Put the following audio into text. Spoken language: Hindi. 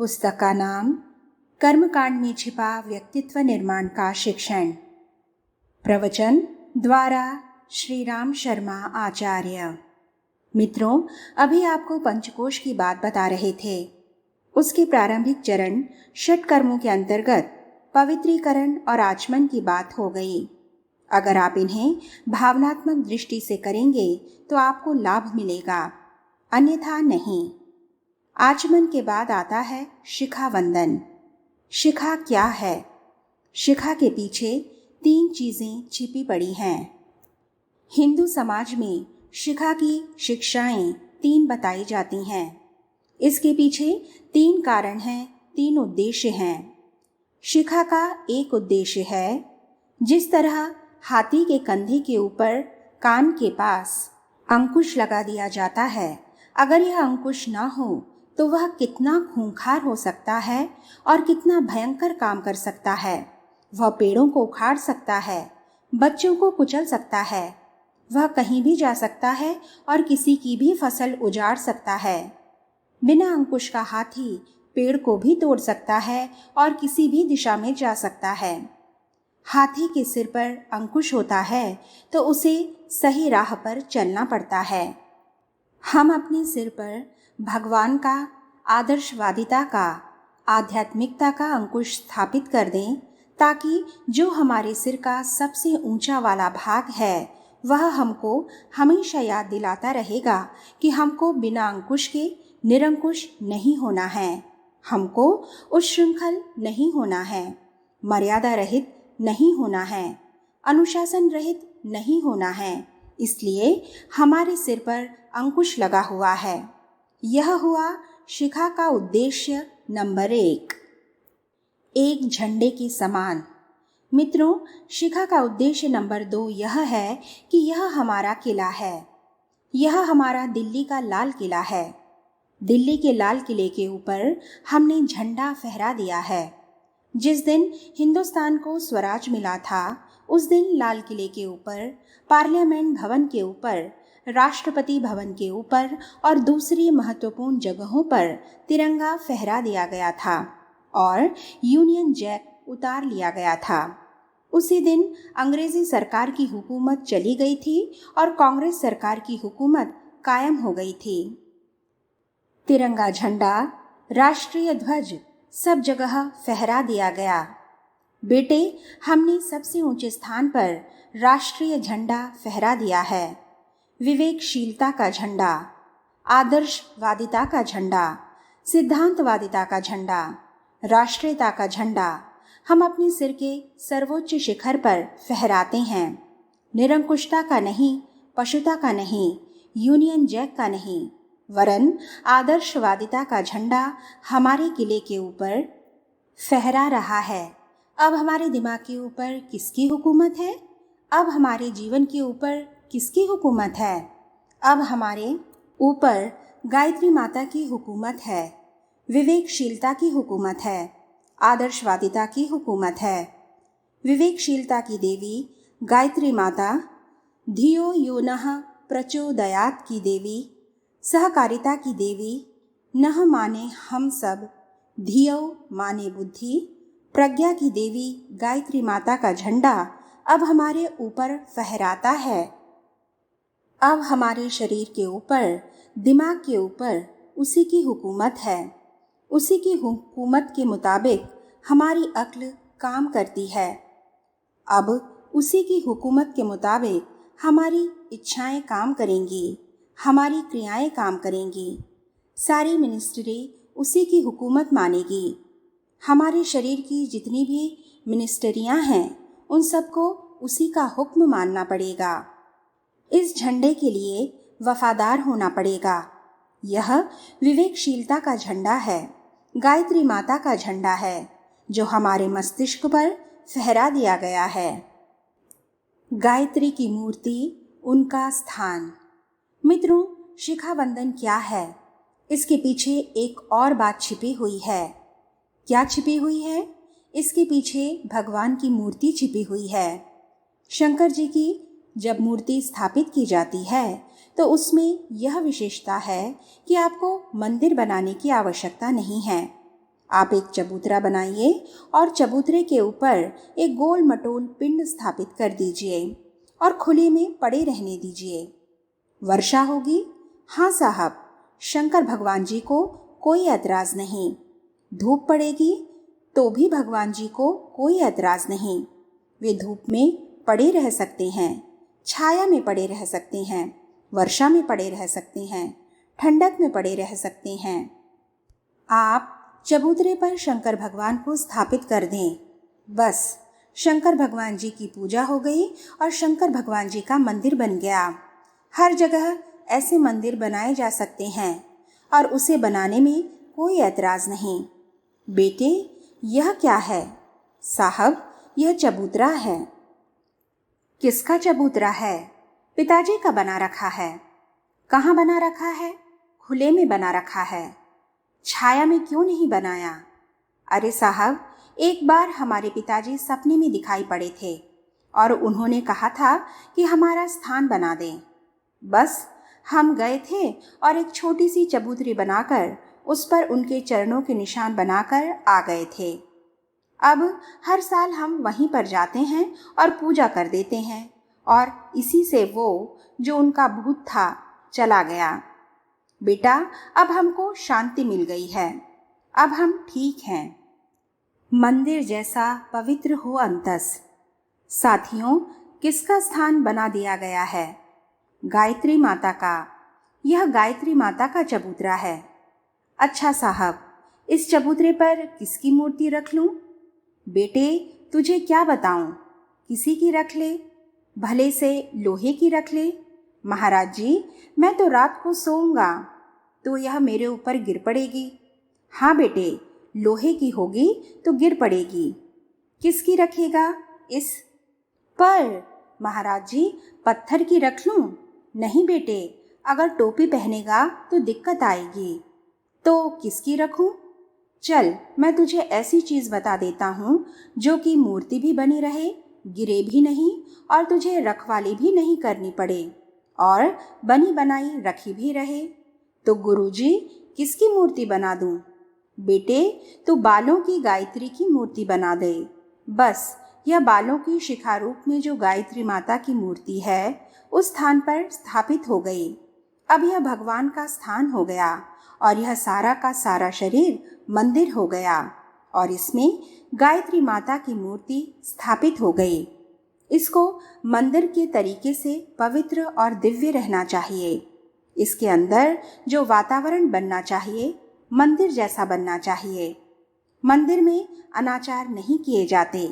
पुस्तक का नाम कर्मकांड में छिपा व्यक्तित्व निर्माण का शिक्षण। प्रवचन द्वारा श्री राम शर्मा आचार्य। मित्रों, अभी आपको पंचकोश की बात बता रहे थे। उसके प्रारंभिक चरण षट कर्मों के अंतर्गत पवित्रीकरण और आचमन की बात हो गई। अगर आप इन्हें भावनात्मक दृष्टि से करेंगे तो आपको लाभ मिलेगा, अन्यथा नहीं। आचमन के बाद आता है शिखा वंदन। शिखा क्या है? शिखा के पीछे 3 चीजें छिपी पड़ी हैं। हिंदू समाज में शिखा की शिक्षाएं 3 बताई जाती हैं। इसके पीछे 3 कारण हैं, 3 उद्देश्य हैं। शिखा का एक उद्देश्य है, जिस तरह हाथी के कंधे के ऊपर कान के पास अंकुश लगा दिया जाता है, अगर यह अंकुश ना हो तो वह कितना खूंखार हो सकता है और कितना भयंकर काम कर सकता है। वह पेड़ों को उखाड़ सकता है, बच्चों को कुचल सकता है, वह कहीं भी जा सकता है और किसी की भी फसल उजाड़ सकता है। बिना अंकुश का हाथी पेड़ को भी तोड़ सकता है और किसी भी दिशा में जा सकता है। हाथी के सिर पर अंकुश होता है तो उसे सही राह पर चलना पड़ता है। हम अपने सिर पर भगवान का, आदर्शवादिता का, आध्यात्मिकता का अंकुश स्थापित कर दें, ताकि जो हमारे सिर का सबसे ऊंचा वाला भाग है वह हमको हमेशा याद दिलाता रहेगा कि हमको बिना अंकुश के निरंकुश नहीं होना है, हमको उच्छृंखल नहीं होना है, मर्यादा रहित नहीं होना है, अनुशासन रहित नहीं होना है। इसलिए हमारे सिर पर अंकुश लगा हुआ है। यह हुआ शिखा का उद्देश्य नंबर 1, एक झंडे के समान। मित्रों, शिखा का उद्देश्य नंबर 2 यह है कि यह हमारा किला है। यह हमारा दिल्ली का लाल किला है। दिल्ली के लाल किले के ऊपर हमने झंडा फहरा दिया है। जिस दिन हिंदुस्तान को स्वराज मिला था, उस दिन लाल किले के ऊपर, पार्लियामेंट भवन के ऊपर, राष्ट्रपति भवन के ऊपर और दूसरी महत्वपूर्ण जगहों पर तिरंगा फहरा दिया गया था और यूनियन जैक उतार लिया गया था। उसी दिन अंग्रेजी सरकार की हुकूमत चली गई थी और कांग्रेस सरकार की हुकूमत कायम हो गई थी। तिरंगा झंडा, राष्ट्रीय ध्वज सब जगह फहरा दिया गया। बेटे, हमने सबसे ऊंचे स्थान पर राष्ट्रीय झंडा फहरा दिया है। विवेकशीलता का झंडा, आदर्शवादिता का झंडा, सिद्धांतवादिता का झंडा, राष्ट्रीयता का झंडा हम अपने सिर के सर्वोच्च शिखर पर फहराते हैं। निरंकुशता का नहीं, पशुता का नहीं, यूनियन जैक का नहीं, वरन आदर्शवादिता का झंडा हमारे किले के ऊपर फहरा रहा है। अब हमारे दिमाग के ऊपर किसकी हुकूमत है? अब हमारे जीवन के ऊपर किसकी हुकूमत है? अब हमारे ऊपर गायत्री माता की हुकूमत है, विवेकशीलता की हुकूमत है, आदर्शवादिता की हुकूमत है। विवेकशीलता की देवी गायत्री माता, धियो यो नः प्रचोदयात् की देवी, सहकारिता की देवी, नह माने हम सब, धियो माने बुद्धि, प्रज्ञा की देवी गायत्री माता का झंडा अब हमारे ऊपर फहराता है। अब हमारे शरीर के ऊपर, दिमाग के ऊपर उसी की हुकूमत है। उसी की हुकूमत के मुताबिक हमारी अक्ल काम करती है। अब उसी की हुकूमत के मुताबिक हमारी इच्छाएं काम करेंगी, हमारी क्रियाएं काम करेंगी। सारी मिनिस्ट्री उसी की हुकूमत मानेगी। हमारे शरीर की जितनी भी मिनिस्ट्रियां हैं, उन सबको उसी का हुक्म मानना पड़ेगा। इस झंडे के लिए वफादार होना पड़ेगा। यह विवेकशीलता का झंडा है, गायत्री माता का झंडा है, जो हमारे मस्तिष्क पर फहरा दिया गया है। गायत्री की मूर्ति, उनका स्थान। मित्रों, शिखा वंदन क्या है? इसके पीछे एक और बात छिपी हुई है। क्या छिपी हुई है? इसके पीछे भगवान की मूर्ति छिपी हुई है। शंकर जी की जब मूर्ति स्थापित की जाती है तो उसमें यह विशेषता है कि आपको मंदिर बनाने की आवश्यकता नहीं है। आप एक चबूतरा बनाइए और चबूतरे के ऊपर एक गोल मटोल पिंड स्थापित कर दीजिए और खुले में पड़े रहने दीजिए। वर्षा होगी? हाँ साहब, शंकर भगवान जी को कोई ऐतराज़ नहीं। धूप पड़ेगी तो भी भगवान जी को कोई ऐतराज़ नहीं। वे धूप में पड़े रह सकते हैं, छाया में पड़े रह सकते हैं, वर्षा में पड़े रह सकते हैं, ठंडक में पड़े रह सकते हैं। आप चबूतरे पर शंकर भगवान को स्थापित कर दें। बस शंकर भगवान जी की पूजा हो गई और शंकर भगवान जी का मंदिर बन गया। हर जगह ऐसे मंदिर बनाए जा सकते हैं और उसे बनाने में कोई ऐतराज़ नहीं। बेटे, यह क्या है? साहब, यह चबूतरा है। किसका चबूतरा है? पिताजी का बना रखा है। कहाँ बना रखा है? खुले में बना रखा है। छाया में क्यों नहीं बनाया? अरे साहब, एक बार हमारे पिताजी सपने में दिखाई पड़े थे और उन्होंने कहा था कि हमारा स्थान बना दें। बस हम गए थे और एक छोटी सी चबूतरी बनाकर उस पर उनके चरणों के निशान बनाकर आ गए थे। अब हर साल हम वहीं पर जाते हैं और पूजा कर देते हैं और इसी से वो जो उनका भूत था चला गया। बेटा, अब हमको शांति मिल गई है, अब हम ठीक हैं। मंदिर जैसा पवित्र हो अंतस। साथियों, किसका स्थान बना दिया गया है? गायत्री माता का। यह गायत्री माता का चबूतरा है। अच्छा साहब, इस चबूतरे पर किसकी मूर्ति रख लूं? बेटे, तुझे क्या बताऊं, किसी की रख ले, भले से लोहे की रख ले। महाराज जी, मैं तो रात को सोऊंगा तो यह मेरे ऊपर गिर पड़ेगी। हाँ बेटे, लोहे की होगी तो गिर पड़ेगी। किसकी रखेगा? इस पर। महाराज जी, पत्थर की रख लूं? नहीं बेटे, अगर टोपी पहनेगा तो दिक्कत आएगी। तो किसकी रखूं? चल, मैं तुझे ऐसी चीज़ बता देता हूँ जो कि मूर्ति भी बनी रहे, गिरे भी नहीं और तुझे रखवाली भी नहीं करनी पड़े और बनी बनाई रखी भी रहे। तो गुरुजी, किसकी मूर्ति बना दूँ? बेटे, तू बालों की गायत्री की मूर्ति बना दे। बस यह बालों की शिखा रूप में जो गायत्री माता की मूर्ति है उस स्थान पर स्थापित हो गई। अब यह भगवान का स्थान हो गया और यह सारा का सारा शरीर मंदिर हो गया और इसमें गायत्री माता की मूर्ति स्थापित हो गई। इसको मंदिर के तरीके से पवित्र और दिव्य रहना चाहिए। इसके अंदर जो वातावरण बनना चाहिए मंदिर जैसा बनना चाहिए। मंदिर में अनाचार नहीं किए जाते,